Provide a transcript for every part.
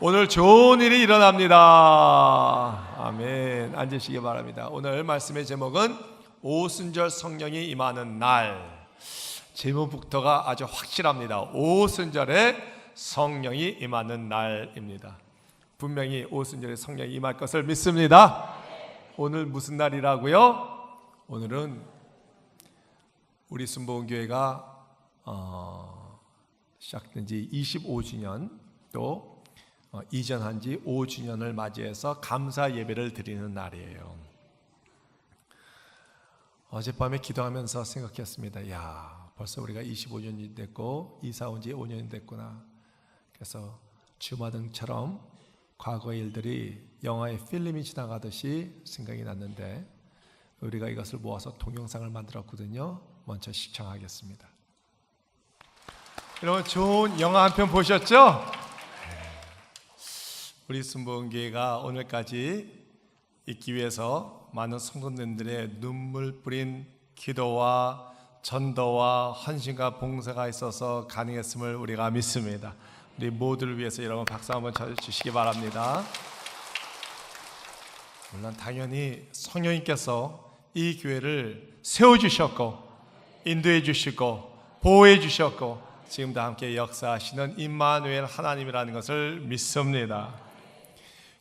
오늘 좋은 일이 일어납니다. 아멘. 앉으시기 바랍니다. 오늘 말씀의 제목은 오순절 성령이 임하는 날. 제목부터가 아주 확실합니다. 오순절에 성령이 임하는 날입니다. 분명히 오순절에 성령이 임할 것을 믿습니다. 오늘 무슨 날이라고요? 오늘은 우리 순복음교회가 시작된 지 25주년 또 이전한 지 5주년을 맞이해서 감사 예배를 드리는 날이에요. 어젯밤에 기도하면서 생각했습니다. 야, 벌써 우리가 25년이 됐고 이사 온 지 5년이 됐구나. 그래서 주마등처럼 과거의 일들이 영화의 필름이 지나가듯이 생각이 났는데 우리가 이것을 모아서 동영상을 만들었거든요. 먼저 시청하겠습니다. 여러분, 좋은 영화 한 편 보셨죠? 우리 순복음교회가 오늘까지 있기 위해서 많은 성도님들의 눈물 뿌린 기도와 전도와 헌신과 봉사가 있어서 가능했음을 우리가 믿습니다. 우리 모두를 위해서 여러분 박수 한번 쳐주시기 바랍니다. 물론 당연히 성령님께서 이 교회를 세워주셨고 인도해 주시고 보호해 주셨고 지금도 함께 역사하시는 임마누엘 하나님이라는 것을 믿습니다.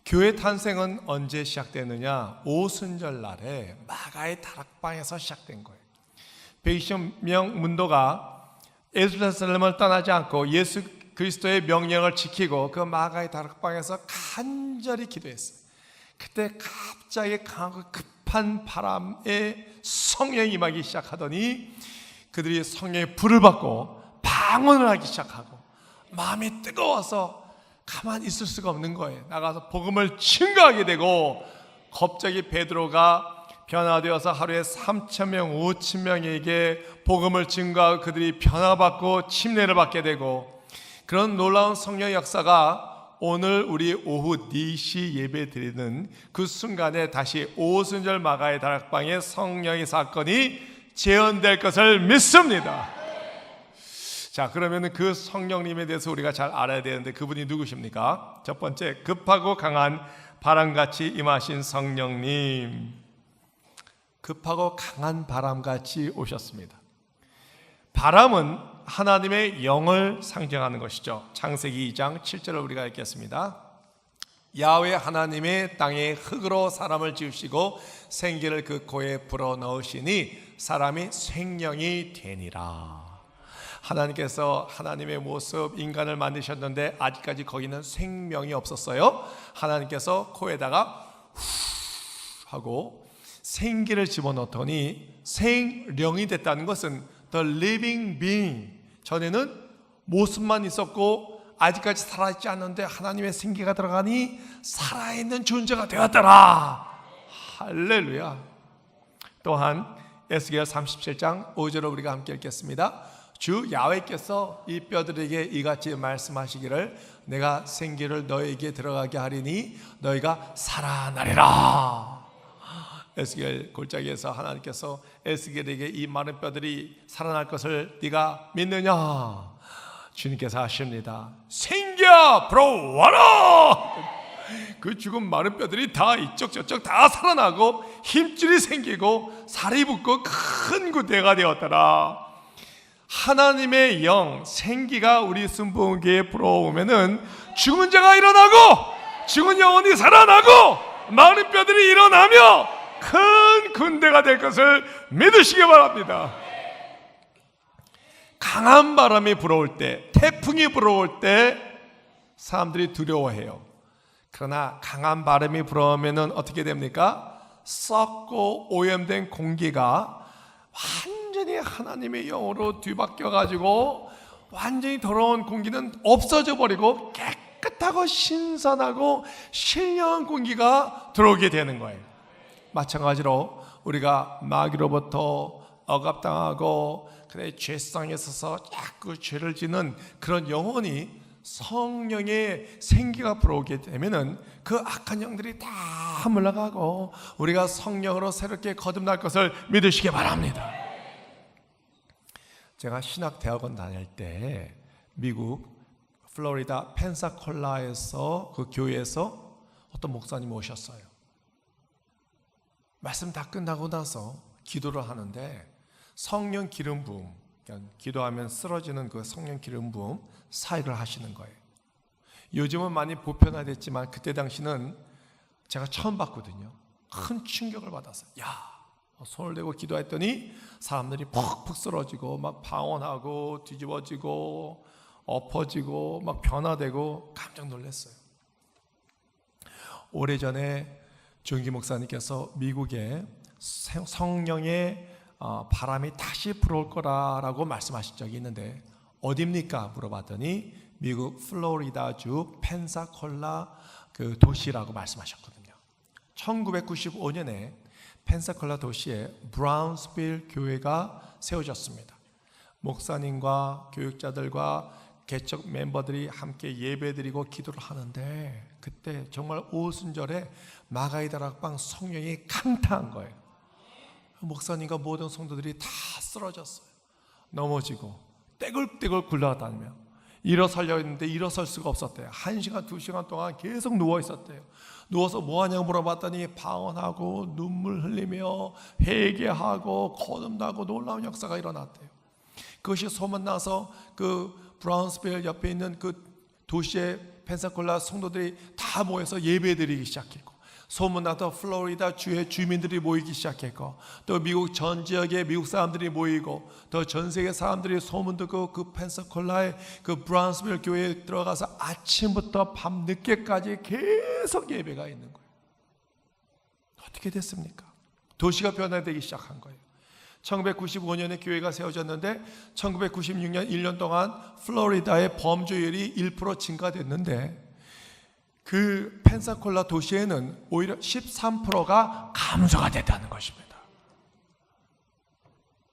교회 탄생은 언제 시작되느냐? 오순절 날에 마가의 다락방에서 시작된 거예요. 120명 문도가 예루살렘을 떠나지 않고 예수 그리스도의 명령을 지키고 그 마가의 다락방에서 간절히 기도했어요. 그때 갑자기 강하고 급한 바람에 성령이 임하기 시작하더니 그들이 성령의 불을 받고 방언을 하기 시작하고 마음이 뜨거워서 가만히 있을 수가 없는 거예요. 나가서 복음을 증거하게 되고 갑자기 베드로가 변화되어서 하루에 3,000명, 5,000명에게 복음을 증거하고 그들이 변화받고 침례를 받게 되고 그런 놀라운 성령 역사가 오늘 우리 오후 4시 예배 드리는 그 순간에 다시 오순절 마가의 다락방에 성령의 사건이 재현될 것을 믿습니다. 자, 그러면 그 성령님에 대해서 우리가 잘 알아야 되는데 그분이 누구십니까? 첫 번째, 급하고 강한 바람같이 임하신 성령님. 급하고 강한 바람같이 오셨습니다. 바람은 하나님의 영을 상징하는 것이죠. 창세기 2장 7절을 우리가 읽겠습니다. 야훼 하나님의 땅에 흙으로 사람을 지으시고 생기를 그 코에 불어넣으시니 사람이 생명이 되니라. 하나님께서 하나님의 모습 인간을 만드셨는데 아직까지 거기는 생명이 없었어요. 하나님께서 코에다가 후 하고 생기를 집어넣더니 생령이 됐다는 것은 The living being. 전에는 모습만 있었고 아직까지 살아있지 않는데 하나님의 생기가 들어가니 살아있는 존재가 되었더라. 할렐루야. 또한 에스겔 37장 5절을 우리가 함께 읽겠습니다. 주 야훼께서 이 뼈들에게 이같이 말씀하시기를 내가 생기를 너에게 들어가게 하리니 너희가 살아나리라. 에스겔 골짜기에서 하나님께서 에스겔에게 이 많은 뼈들이 살아날 것을 네가 믿느냐? 주님께서 하십니다. 생겨 불어와라. 그 죽은 많은 뼈들이 다 이쪽 저쪽 다 살아나고 힘줄이 생기고 살이 붙고 큰 구대가 되었더라. 하나님의 영 생기가 우리 순복음교회에 불어오면은 죽은 자가 일어나고 죽은 영혼이 살아나고 많은 뼈들이 일어나며 큰 군대가 될 것을 믿으시기 바랍니다. 강한 바람이 불어올 때, 태풍이 불어올 때 사람들이 두려워해요. 그러나 강한 바람이 불어오면은 어떻게 됩니까? 썩고 오염된 공기가 완전히 하나님의 영으로 뒤바뀌어 가지고 완전히 더러운 공기는 없어져 버리고 깨끗하고 신선하고 신령한 공기가 들어오게 되는 거예요. 마찬가지로 우리가 마귀로부터 억압당하고 그래 죄성에 있어서 자꾸 죄를 짓는 그런 영혼이 성령의 생기가 불어오게 되면은 그 악한 영들이 다 물러가고 우리가 성령으로 새롭게 거듭날 것을 믿으시기 바랍니다. 제가 신학대학원 다닐 때 미국 플로리다 펜사콜라에서 그 교회에서 어떤 목사님이 오셨어요. 말씀 다 끝나고 나서 기도를 하는데 성령 기름 부음, 그러니까 기도하면 쓰러지는 그 성령 기름 부음 사역을 하시는 거예요. 요즘은 많이 보편화됐지만 그때 당시는 제가 처음 봤거든요. 큰 충격을 받았어요. 야, 손을 대고 기도했더니 사람들이 푹푹 쓰러지고 막 방언하고 뒤집어지고 엎어지고 막 변화되고 깜짝 놀랐어요. 오래전에 조영기 목사님께서 미국에 성령의 바람이 다시 불어올 거라고 말씀하신 적이 있는데 어디입니까? 물어봤더니 미국 플로리다주 펜사콜라 그 도시라고 말씀하셨거든요. 1995년에 펜사콜라 도시에 브라운스빌 교회가 세워졌습니다. 목사님과 교육자들과 개척 멤버들이 함께 예배드리고 기도를 하는데 그때 정말 오순절에 마가이 다락방 성령이 강타한 거예요. 목사님과 모든 성도들이 다 쓰러졌어요. 넘어지고 떼굴떼굴 굴러다니며 일어서려 했는데 일어설 수가 없었대요. 1시간 2시간 동안 계속 누워 있었대요. 누워서 뭐하냐고 물어봤더니 방언하고 눈물 흘리며 회개하고 거듭나고 놀라운 역사가 일어났대요. 그것이 소문나서 그 브라운스빌 옆에 있는 그 도시의 펜사콜라 성도들이 다 모여서 예배드리기 시작했고 소문나서 플로리다 주의 주민들이 모이기 시작했고 또 미국 전 지역의 미국 사람들이 모이고 또 전 세계 사람들이 소문 듣고 그 펜사콜라의 그 브라운스빌 교회에 들어가서 아침부터 밤 늦게까지 계속 예배가 있는 거예요. 어떻게 됐습니까? 도시가 변화되기 시작한 거예요. 1995년에 교회가 세워졌는데 1996년 1년 동안 플로리다의 범죄율이 1% 증가됐는데 그 펜사콜라 도시에는 오히려 13%가 감소가 됐다는 것입니다.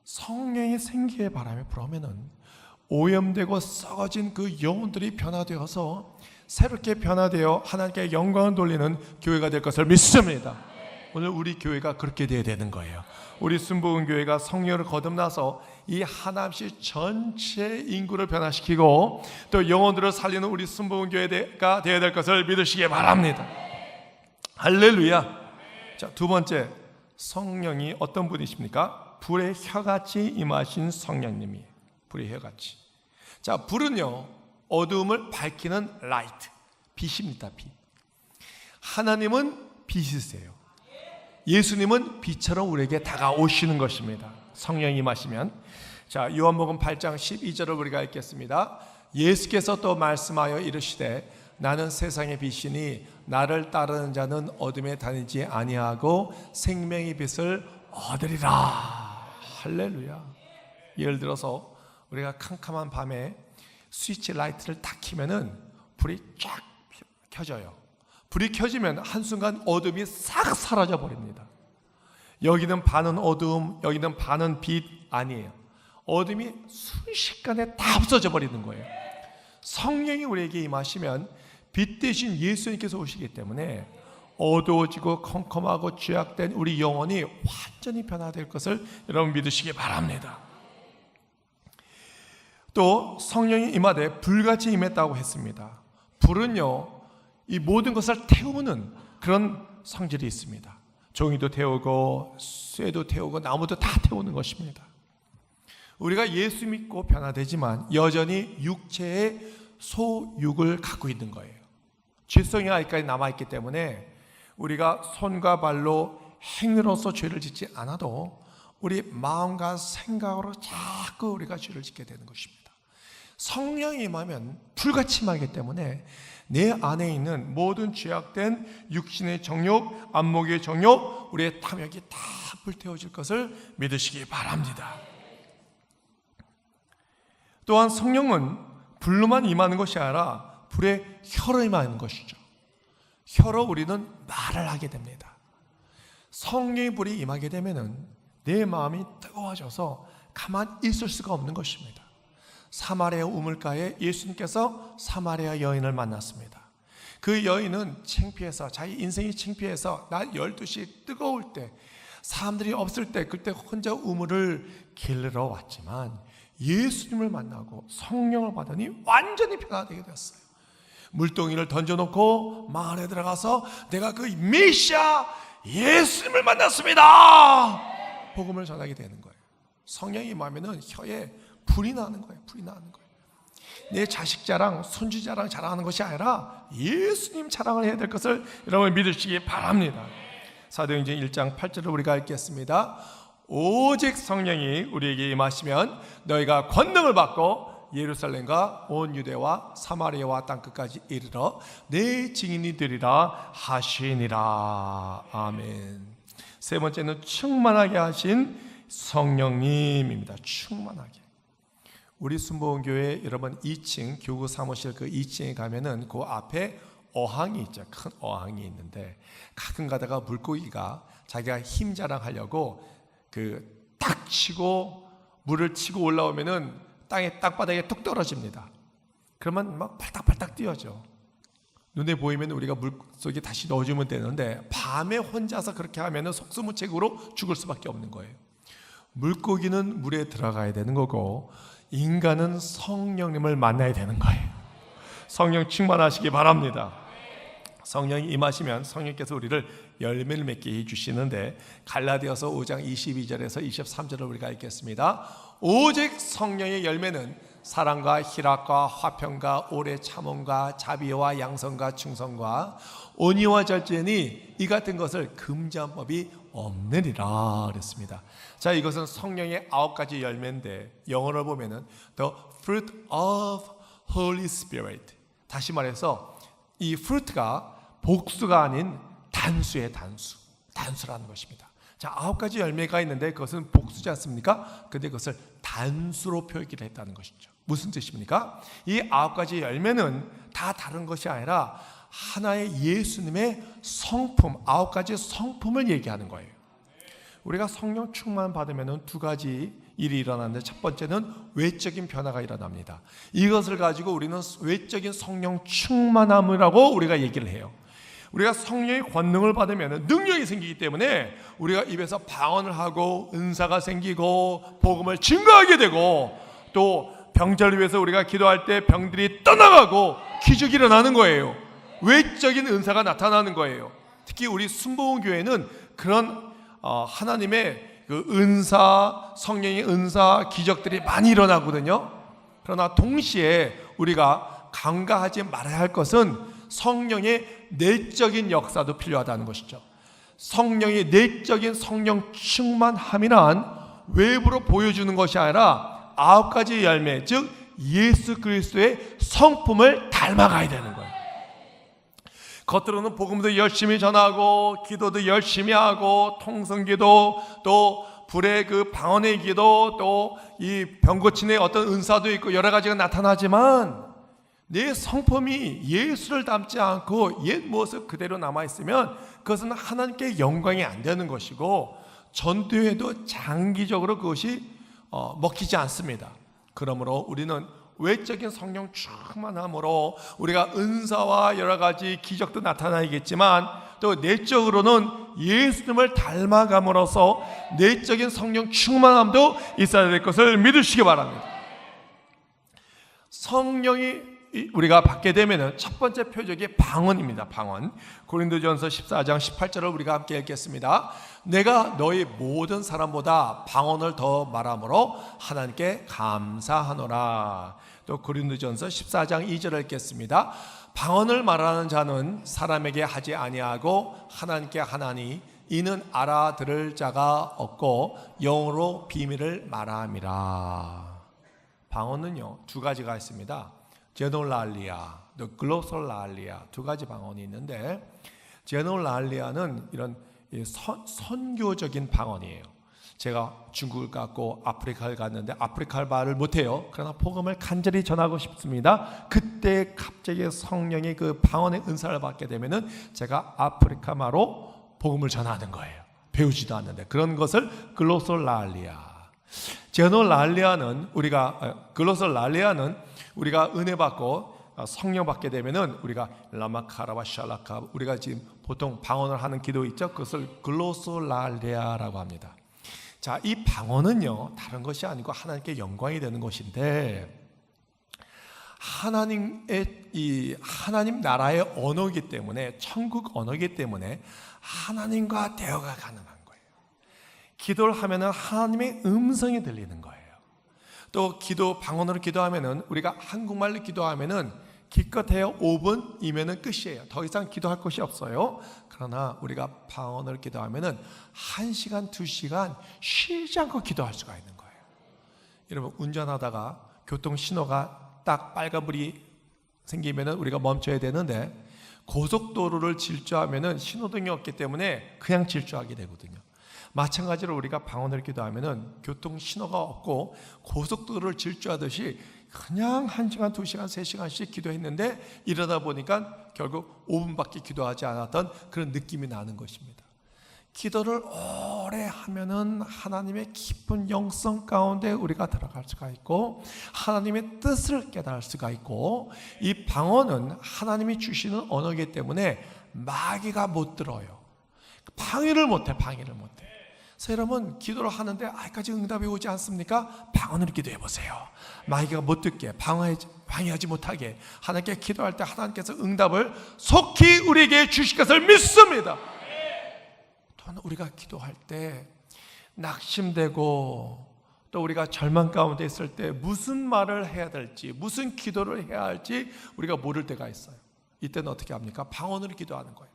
성령의 생기의 바람이 불어오면은 오염되고 썩어진 그 영혼들이 변화되어서 새롭게 변화되어 하나님께 영광을 돌리는 교회가 될 것을 믿습니다. 오늘 우리 교회가 그렇게 되어야 되는 거예요. 우리 순복음 교회가 성령을 거듭나서 이 하남시 전체 인구를 변화시키고 또 영혼들을 살리는 우리 순복음 교회가 되어야 될 것을 믿으시기 바랍니다. 할렐루야. 자, 두 번째, 성령이 어떤 분이십니까? 불의 혀같이 임하신 성령님이 불의 혀같이. 자, 불은요 어두움을 밝히는 라이트, 빛입니다. 빛. 하나님은 빛이세요. 예수님은 빛처럼 우리에게 다가오시는 것입니다. 성령이 임하시면. 자, 요한복음 8장 12절을 우리가 읽겠습니다. 예수께서 또 말씀하여 이르시되 나는 세상의 빛이니 나를 따르는 자는 어둠에 다니지 아니하고 생명의 빛을 얻으리라. 할렐루야. 예를 들어서 우리가 캄캄한 밤에 스위치 라이트를 딱 켜면은 불이 쫙 켜져요. 불이 켜지면 한순간 어둠이 싹 사라져 버립니다. 여기는 반은 어둠, 여기는 반은 빛 아니에요. 어둠이 순식간에 다 없어져 버리는 거예요. 성령이 우리에게 임하시면 빛 대신 예수님께서 오시기 때문에 어두워지고 컴컴하고 죄악된 우리 영혼이 완전히 변화될 것을 여러분 믿으시기 바랍니다. 또 성령이 임하되 불같이 임했다고 했습니다. 불은요 이 모든 것을 태우는 그런 성질이 있습니다. 종이도 태우고 쇠도 태우고 나무도 다 태우는 것입니다. 우리가 예수 믿고 변화되지만 여전히 육체의 소육을 갖고 있는 거예요. 죄성이 아직까지 남아있기 때문에 우리가 손과 발로 행위로서 죄를 짓지 않아도 우리 마음과 생각으로 자꾸 우리가 죄를 짓게 되는 것입니다. 성령이 임하면 불같이 임하기 때문에 내 안에 있는 모든 죄악된 육신의 정욕, 안목의 정욕, 우리의 탐욕이 다 불태워질 것을 믿으시기 바랍니다. 또한 성령은 불로만 임하는 것이 아니라 불의 혀로 임하는 것이죠. 혀로 우리는 말을 하게 됩니다. 성령의 불이 임하게 되면은 내 마음이 뜨거워져서 가만히 있을 수가 없는 것입니다. 사마리아 우물가에 예수님께서 사마리아 여인을 만났습니다. 그 여인은 창피해서 자기 인생이 창피해서 낮 12시 뜨거울 때 사람들이 없을 때 그때 혼자 우물을 길러 왔지만 예수님을 만나고 성령을 받으니 완전히 변화되게 됐어요. 물동이를 던져놓고 마을에 들어가서 내가 그 메시아 예수님을 만났습니다, 복음을 전하게 되는 거예요. 성령이 임하면은 혀에 불이 나는 거예요. 불이 나는 거예요. 내 자식 자랑, 손주 자랑 자랑하는 것이 아니라 예수님 자랑을 해야 될 것을 여러분 믿으시기 바랍니다. 사도행전 1장 8절을 우리가 읽겠습니다. 오직 성령이 우리에게 임하시면 너희가 권능을 받고 예루살렘과 온 유대와 사마리아와 땅끝까지 이르러 내 증인이 되리라 하시니라. 아멘. 세 번째는 충만하게 하신 성령님입니다. 충만하게. 우리 순복음교회 여러분 2층 교구 사무실 그 2층에 가면은 그 앞에 어항이 있죠. 큰 어항이 있는데 가끔 가다가 물고기가 자기가 힘 자랑하려고 그 딱 치고 물을 치고 올라오면은 땅에 땅바닥에 뚝 떨어집니다. 그러면 막 팔딱팔딱 뛰어죠. 눈에 보이면 우리가 물속에 다시 넣어주면 되는데 밤에 혼자서 그렇게 하면은 속수무책으로 죽을 수밖에 없는 거예요. 물고기는 물에 들어가야 되는 거고 인간은 성령님을 만나야 되는 거예요. 성령 충만하시기 바랍니다. 성령이 임하시면 성령께서 우리를 열매를 맺게 해주시는데 갈라디아서 5장 22절에서 23절을 우리가 읽겠습니다. 오직 성령의 열매는 사랑과 희락과 화평과 오래 참음과 자비와 양선과 충성과 온유와 절제니 이 같은 것을 금지한 법이 없느니라 그랬습니다. 자, 이것은 성령의 9가지 열매인데 영어로 보면은 The fruit of Holy Spirit. 다시 말해서 이 fruit가 복수가 아닌 단수의 단수라는 것입니다. 자, 9가지 열매가 있는데 그것은 복수지 않습니까? 근데 그것을 단수로 표기를 했다는 것이죠. 무슨 뜻입니까? 이 9가지 열매는 다 다른 것이 아니라 하나의 예수님의 성품, 9가지 성품을 얘기하는 거예요. 우리가 성령 충만 받으면 2가지 일이 일어나는데 첫 번째는 외적인 변화가 일어납니다. 이것을 가지고 우리는 외적인 성령 충만함이라고 우리가 얘기를 해요. 우리가 성령의 권능을 받으면 능력이 생기기 때문에 우리가 입에서 방언을 하고 은사가 생기고 복음을 증거하게 되고 또 병자를 위해서 우리가 기도할 때 병들이 떠나가고 기적이 일어나는 거예요. 외적인 은사가 나타나는 거예요. 특히 우리 순복음교회는 그런 하나님의 그 은사, 성령의 은사, 기적들이 많이 일어나거든요. 그러나 동시에 우리가 간과하지 말아야 할 것은 성령의 내적인 역사도 필요하다는 것이죠. 성령의 내적인 성령 충만함이란 외부로 보여주는 것이 아니라 9가지 열매, 즉 예수 그리스도의 성품을 닮아가야 되는 거예요. 겉으로는 복음도 열심히 전하고 기도도 열심히 하고 통성기도 또 불의 그 방언의 기도 또 이 병고침의 어떤 은사도 있고 여러 가지가 나타나지만 내 성품이 예수를 닮지 않고 옛 모습 그대로 남아있으면 그것은 하나님께 영광이 안 되는 것이고 전도해도 장기적으로 그것이 먹히지 않습니다. 그러므로 우리는 외적인 성령 충만함으로 우리가 은사와 여러 가지 기적도 나타나겠지만 또 내적으로는 예수님을 닮아감으로써 내적인 성령 충만함도 있어야 될 것을 믿으시기 바랍니다. 성령이 우리가 받게 되면 첫 번째 표적이 방언입니다. 방언. 고린도전서 14장 18절을 우리가 함께 읽겠습니다. 내가 너희 모든 사람보다 방언을 더 말함으로 하나님께 감사하노라. 또 고린도전서 14장 2절을 읽겠습니다. 방언을 말하는 자는 사람에게 하지 아니하고 하나님께 하나니 이는 알아들을 자가 없고 영어로 비밀을 말함이라. 방언은요 2가지가 있습니다. 제놀랄리아, 또 글로솔랄리아 2가지 방언이 있는데 제놀랄리아는 이런 선교적인 방언이에요. 제가 중국을 갔고 아프리카를 갔는데 아프리카 말을 못해요. 그러나 복음을 간절히 전하고 싶습니다. 그때 갑자기 성령의 그 방언의 은사를 받게 되면은 제가 아프리카 말로 복음을 전하는 거예요. 배우지도 않는데 그런 것을 글로솔랄리아. 제놀랄리아는 글로솔랄리아는 우리가 은혜 받고 성령 받게 되면은 우리가 라마카라바 샬라카 우리가 지금 보통 방언을 하는 기도 있죠. 그것을 글로솔랄리아라고 합니다. 자, 이 방언은요, 다른 것이 아니고 하나님께 영광이 되는 것인데, 하나님 나라의 언어이기 때문에, 천국 언어이기 때문에 하나님과 대화가 가능한 거예요. 기도를 하면은 하나님의 음성이 들리는 거예요. 또 방언으로 기도하면은, 우리가 한국말로 기도하면은 기껏해야 5분이면은 끝이에요. 더 이상 기도할 것이 없어요. 그러나 우리가 방언으로 기도하면은 1시간, 2시간 쉬지 않고 기도할 수가 있는 거예요. 여러분, 운전하다가 교통 신호가 딱 빨간불이 생기면은 우리가 멈춰야 되는데, 고속도로를 질주하면은 신호등이 없기 때문에 그냥 질주하게 되거든요. 마찬가지로 우리가 방언을 기도하면은 교통 신호가 없고 고속도로를 질주하듯이 그냥 1시간, 2시간, 3시간씩 기도했는데, 이러다 보니까 결국 5분밖에 기도하지 않았던 그런 느낌이 나는 것입니다. 기도를 오래 하면은 하나님의 깊은 영성 가운데 우리가 들어갈 수가 있고, 하나님의 뜻을 깨달을 수가 있고, 이 방언은 하나님이 주시는 언어이기 때문에 마귀가 못 들어요. 방해를 못해. 그래서 여러분, 기도를 하는데 아직까지 응답이 오지 않습니까? 방언으로 기도해 보세요. 마귀가 못 듣게, 방해하지 못하게 하나님께 기도할 때 하나님께서 응답을 속히 우리에게 주실 것을 믿습니다. 우리가 기도할 때 낙심되고, 또 우리가 절망 가운데 있을 때 무슨 말을 해야 될지, 무슨 기도를 해야 할지 우리가 모를 때가 있어요. 이때는 어떻게 합니까? 방언으로 기도하는 거예요.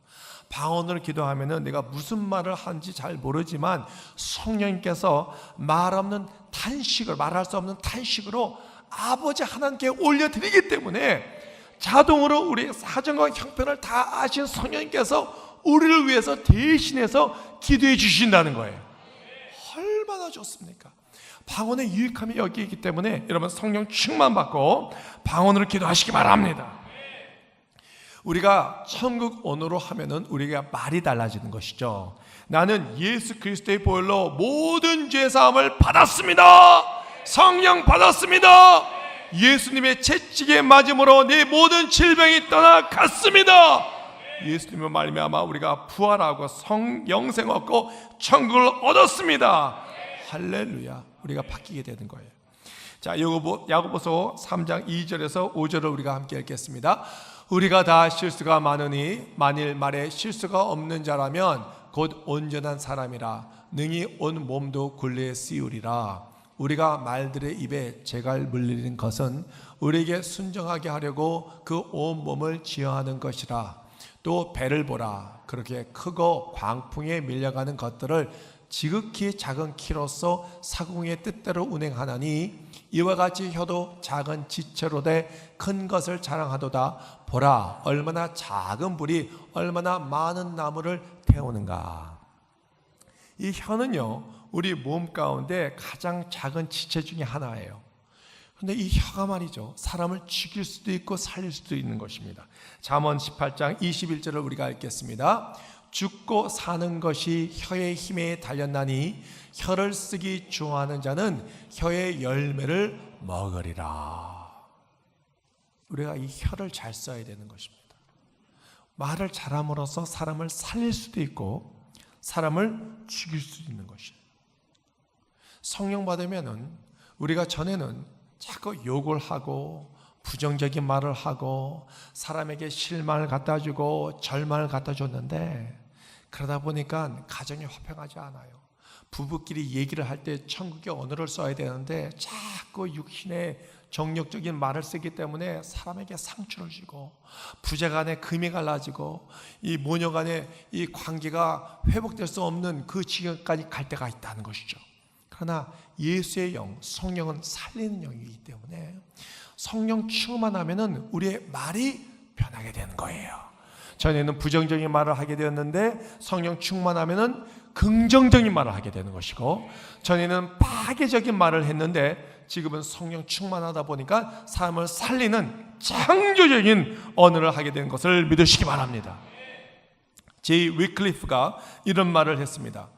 방언으로 기도하면은 내가 무슨 말을 하는지 잘 모르지만 성령님께서 말할 수 없는 탄식으로 아버지 하나님께 올려드리기 때문에, 자동으로 우리의 사정과 형편을 다 아신 성령님께서 우리를 위해서 대신해서 기도해 주신다는 거예요. 얼마나 좋습니까? 방언의 유익함이 여기 있기 때문에 여러분, 성령 충만 받고 방언으로 기도하시기 바랍니다. 우리가 천국 언어로 하면은 우리가 말이 달라지는 것이죠. 나는 예수 그리스도의 보혈로 모든 죄 사함을 받았습니다. 성령 받았습니다. 예수님의 채찍에 맞음으로 내 모든 질병이 떠나갔습니다. 예수님의 말미암아 우리가 부활하고 영생 얻고 천국을 얻었습니다. 할렐루야. 우리가 바뀌게 되는 거예요. 자, 야고보서 3장 2절에서 5절을 우리가 함께 읽겠습니다. 우리가 다 실수가 많으니 만일 말에 실수가 없는 자라면 곧 온전한 사람이라 능히 온 몸도 굴레에 씌우리라. 우리가 말들의 입에 재갈 물리는 것은 우리에게 순종하게 하려고 그 온 몸을 지어하는 것이라. 또 배를 보라. 그렇게 크고 광풍에 밀려가는 것들을 지극히 작은 키로서 사공의 뜻대로 운행하나니, 이와 같이 혀도 작은 지체로 돼 큰 것을 자랑하도다. 보라, 얼마나 작은 불이 얼마나 많은 나무를 태우는가. 이 혀는요, 우리 몸 가운데 가장 작은 지체 중에 하나예요. 근데 이 혀가 말이죠, 사람을 죽일 수도 있고 살릴 수도 있는 것입니다. 잠언 18장 21절을 우리가 읽겠습니다. 죽고 사는 것이 혀의 힘에 달렸나니 혀를 쓰기 좋아하는 자는 혀의 열매를 먹으리라. 우리가 이 혀를 잘 써야 되는 것입니다. 말을 잘함으로써 사람을 살릴 수도 있고 사람을 죽일 수도 있는 것이에요. 성령 받으면은 우리가 전에는 자꾸 욕을 하고 부정적인 말을 하고 사람에게 실망을 갖다 주고 절망을 갖다 줬는데, 그러다 보니까 가정이 화평하지 않아요. 부부끼리 얘기를 할 때 천국의 언어를 써야 되는데 자꾸 육신의 정력적인 말을 쓰기 때문에 사람에게 상처를 주고, 부재간에 금이 갈라지고, 이 모녀간의 이 관계가 회복될 수 없는 그 지경까지 갈 때가 있다는 것이죠. 그러나 예수의 영, 성령은 살리는 영이기 때문에 성령 충만 하면은 우리의 말이 변하게 되는 거예요. 전에는 부정적인 말을 하게 되었는데 성령 충만하면은 긍정적인 말을 하게 되는 것이고, 전에는 파괴적인 말을 했는데 지금은 성령 충만하다 보니까 사람을 살리는 창조적인 언어를 하게 되는 것을 믿으시기 바랍니다. 제이 위클리프가 이런 말을 했습니다.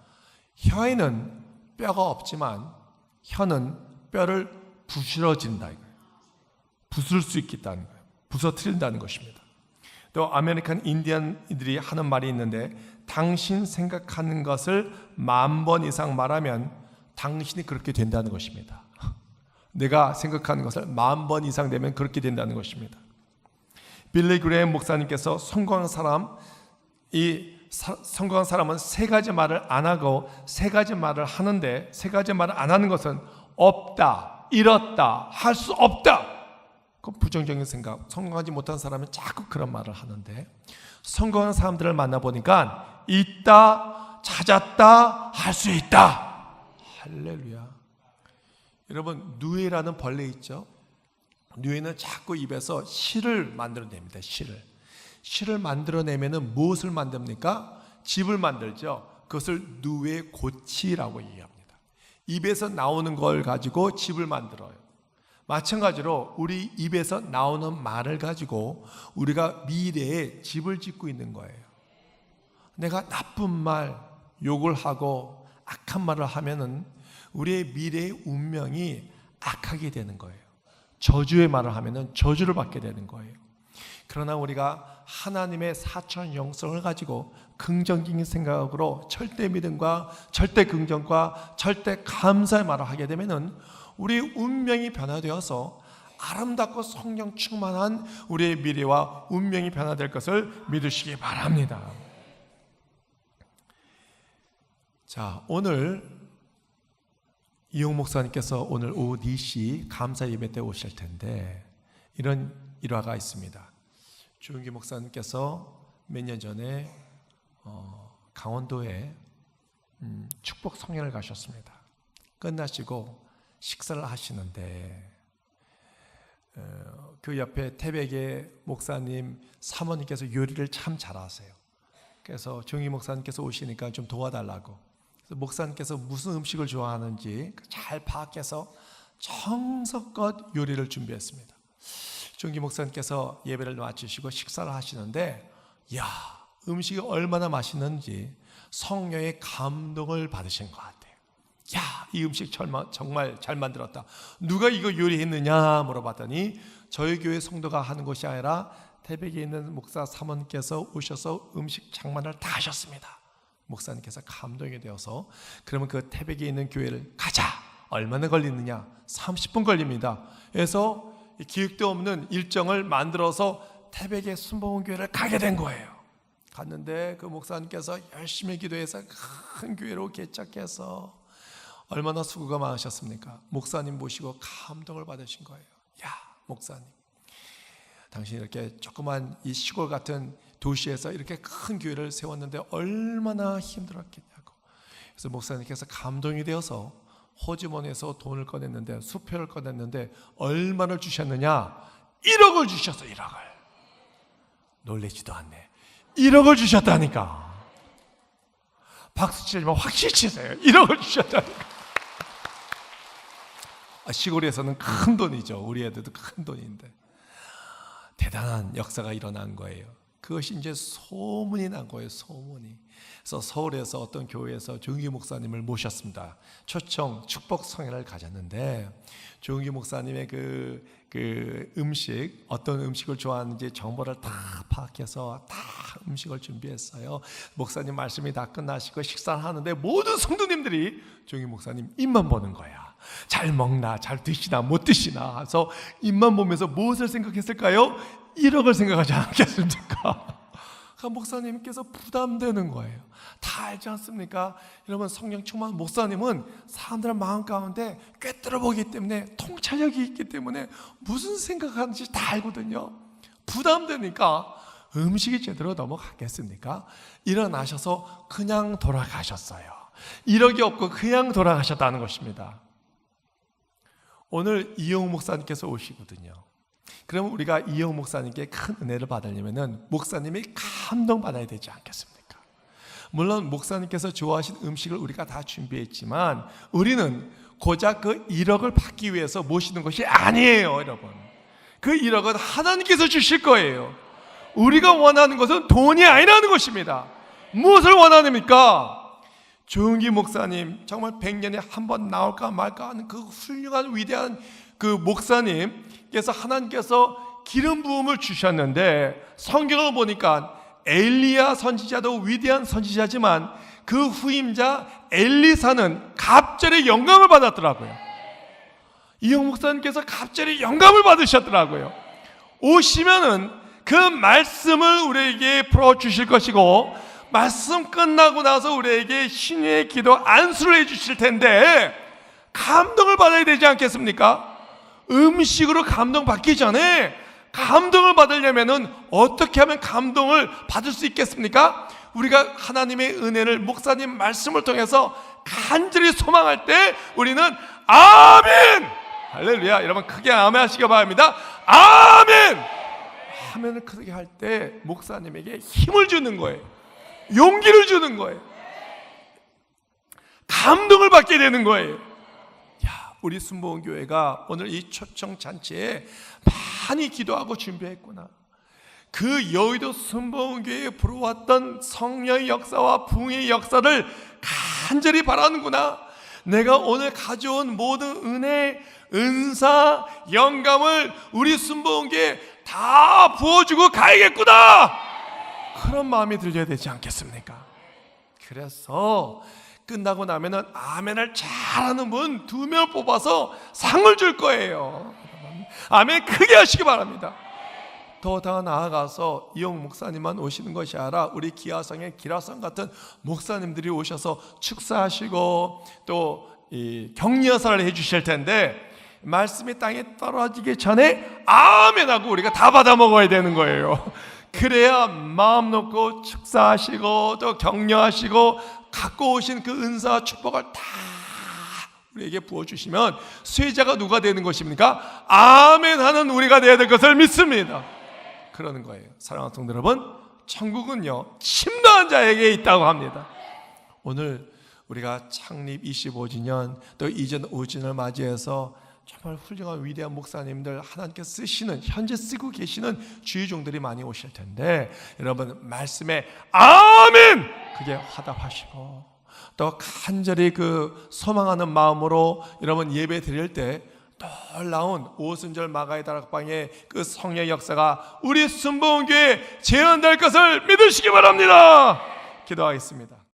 혀에는 뼈가 없지만 혀는 뼈를 부스러진다. 부술 수 있겠다는 거예요. 부서뜨린다는 것입니다. 또 아메리칸 인디언들이 하는 말이 있는데, 당신 생각하는 것을 10,000번 이상 말하면 당신이 그렇게 된다는 것입니다. 내가 생각하는 것을 10,000번 이상 되면 그렇게 된다는 것입니다. 빌리 그레이엄 목사님께서 성공한 사람은 세 가지 말을 안 하고 세 가지 말을 하는데, 세 가지 말을 안 하는 것은 없다, 잃었다, 할 수 없다. 그 부정적인 생각. 성공하지 못한 사람은 자꾸 그런 말을 하는데, 성공한 사람들을 만나보니까 있다, 찾았다, 할 수 있다. 할렐루야. 여러분, 누에라는 벌레 있죠? 누에는 자꾸 입에서 실을 만들어냅니다. 실을 만들어내면은 무엇을 만듭니까? 집을 만들죠. 그것을 누에 고치라고 얘기합니다. 입에서 나오는 걸 가지고 집을 만들어요. 마찬가지로 우리 입에서 나오는 말을 가지고 우리가 미래에 집을 짓고 있는 거예요. 내가 나쁜 말, 욕을 하고 악한 말을 하면은 우리의 미래의 운명이 악하게 되는 거예요. 저주의 말을 하면은 저주를 받게 되는 거예요. 그러나 우리가 하나님의 사천 영성을 가지고 긍정적인 생각으로 절대 믿음과 절대 긍정과 절대 감사의 말을 하게 되면은 우리 운명이 변화되어서 아름답고 성령 충만한 우리의 미래와 운명이 변화될 것을 믿으시기 바랍니다. 자, 오늘 이용 목사님께서 오늘 오후 4시 감사 예배 때 오실 텐데, 이런 일화가 있습니다. 주은기 목사님께서 몇 년 전에 강원도에 축복 성회를 가셨습니다. 끝나시고 식사를 하시는데 그 옆에 태백의 목사님 사모님께서 요리를 참 잘하세요. 그래서 주은기 목사님께서 오시니까 좀 도와달라고, 목사님께서 무슨 음식을 좋아하는지 잘 파악해서 정성껏 요리를 준비했습니다. 주은기 목사님께서 예배를 마치시고 식사를 하시는데, 야, 음식이 얼마나 맛있는지 성령의 감동을 받으신 것 같아요. 야, 이 음식 정말 잘 만들었다. 누가 이거 요리했느냐 물어봤더니 저희 교회 성도가 하는 것이 아니라 태백에 있는 목사 사모님께서 오셔서 음식 장만을 다 하셨습니다. 목사님께서 감동이 되어서, 그러면 그 태백에 있는 교회를 가자. 얼마나 걸리느냐? 30분 걸립니다. 그래서 기획도 없는 일정을 만들어서 태백의 순복음교회를 가게 된 거예요. 갔는데 그 목사님께서 열심히 기도해서 큰 교회로 개척해서 얼마나 수고가 많으셨습니까? 목사님 모시고 감동을 받으신 거예요. 야, 목사님, 당신이 이렇게 조그만 이 시골 같은 도시에서 이렇게 큰 교회를 세웠는데 얼마나 힘들었겠냐고. 그래서 목사님께서 감동이 되어서 호주머니에서 돈을 꺼냈는데, 수표를 꺼냈는데 얼마를 주셨느냐? 1억을 주셨어요. 1억을. 놀라지도 않네. 1억을 주셨다니까. 박수 치지만 확실히 치세요. 1억을 주셨다니까. 시골에서는 큰 돈이죠. 우리 애들도 큰 돈인데 대단한 역사가 일어난 거예요. 그것이 이제 소문이 난 거예요. 소문이. 그래서 서울에서 어떤 교회에서 조은기 목사님을 모셨습니다. 초청 축복 성회를 가졌는데, 조은기 목사님의 그 음식, 어떤 음식을 좋아하는지 정보를 다 파악해서 다 음식을 준비했어요. 목사님 말씀이 다 끝나시고 식사를 하는데 모든 성도님들이 조은기 목사님 입만 보는 거야. 잘 먹나, 잘 드시나, 못 드시나. 그래서 입만 보면서 무엇을 생각했을까요? 1억을 생각하지 않겠습니까? 목사님께서 부담되는 거예요. 다 알지 않습니까? 여러분, 성령 충만한 목사님은 사람들의 마음 가운데 꿰뚫어 보기 때문에, 통찰력이 있기 때문에 무슨 생각하는지 다 알거든요. 부담되니까 음식이 제대로 넘어가겠습니까? 일어나셔서 그냥 돌아가셨어요. 1억이 없고 그냥 돌아가셨다는 것입니다. 오늘 이용 목사님께서 오시거든요. 그러면 우리가 이용 목사님께 큰 은혜를 받으려면 목사님이 감동받아야 되지 않겠습니까? 물론 목사님께서 좋아하신 음식을 우리가 다 준비했지만 우리는 고작 그 1억을 받기 위해서 모시는 것이 아니에요, 여러분. 그 1억은 하나님께서 주실 거예요. 우리가 원하는 것은 돈이 아니라는 것입니다. 무엇을 원하십니까? 조은기 목사님, 정말 100년에 한 번 나올까 말까 하는 그 훌륭한 위대한 그 목사님께서 하나님께서 기름 부음을 주셨는데, 성경을 보니까 엘리야 선지자도 위대한 선지자지만 그 후임자 엘리사는 갑자기 영감을 받았더라고요. 이영 목사님께서 갑자기 영감을 받으셨더라고요. 오시면은 그 말씀을 우리에게 풀어주실 것이고, 말씀 끝나고 나서 우리에게 신의 기도 안수를 해주실 텐데, 감동을 받아야 되지 않겠습니까? 음식으로 감동받기 전에 감동을 받으려면은 어떻게 하면 감동을 받을 수 있겠습니까? 우리가 하나님의 은혜를, 목사님 말씀을 통해서 간절히 소망할 때 우리는 아멘! 할렐루야! 여러분 크게 아멘 하시기 바랍니다. 아멘! 아멘을 크게 할 때 목사님에게 힘을 주는 거예요. 용기를 주는 거예요. 감동을 받게 되는 거예요. 야, 우리 순복음교회가 오늘 이 초청 잔치에 많이 기도하고 준비했구나. 그 여의도 순복음교회에 불어왔던 성령의 역사와 부흥의 역사를 간절히 바라는구나. 내가 오늘 가져온 모든 은혜, 은사, 영감을 우리 순복음교회에 다 부어주고 가야겠구나. 그런 마음이 들려야 되지 않겠습니까? 그래서 끝나고 나면은 아멘을 잘하는 분 2명 뽑아서 상을 줄 거예요. 아멘 크게 하시기 바랍니다. 더 나아가서 이용 목사님만 오시는 것이 아니라 우리 기아성의 기라성 같은 목사님들이 오셔서 축사하시고 또 이 격려사를 해주실 텐데, 말씀이 땅에 떨어지기 전에 아멘하고 우리가 다 받아 먹어야 되는 거예요. 그래야 마음 놓고 축사하시고 또 격려하시고 갖고 오신 그 은사와 축복을 다 우리에게 부어주시면 수혜자가 누가 되는 것입니까? 아멘하는 우리가 되어야 될 것을 믿습니다. 그러는 거예요. 사랑하는 성도 여러분, 천국은요 침노한 자에게 있다고 합니다. 오늘 우리가 창립 25주년 또 이전 5주년을 맞이해서 정말 훌륭한 위대한 목사님들, 하나님께 쓰시는, 현재 쓰고 계시는 주의종들이 많이 오실 텐데, 여러분 말씀에 아멘 그게 화답하시고 또 간절히 그 소망하는 마음으로 여러분 예배 드릴 때 놀라운 오순절 마가의 다락방의 그 성령의 역사가 우리 순복음교회에 재현될 것을 믿으시기 바랍니다. 기도하겠습니다.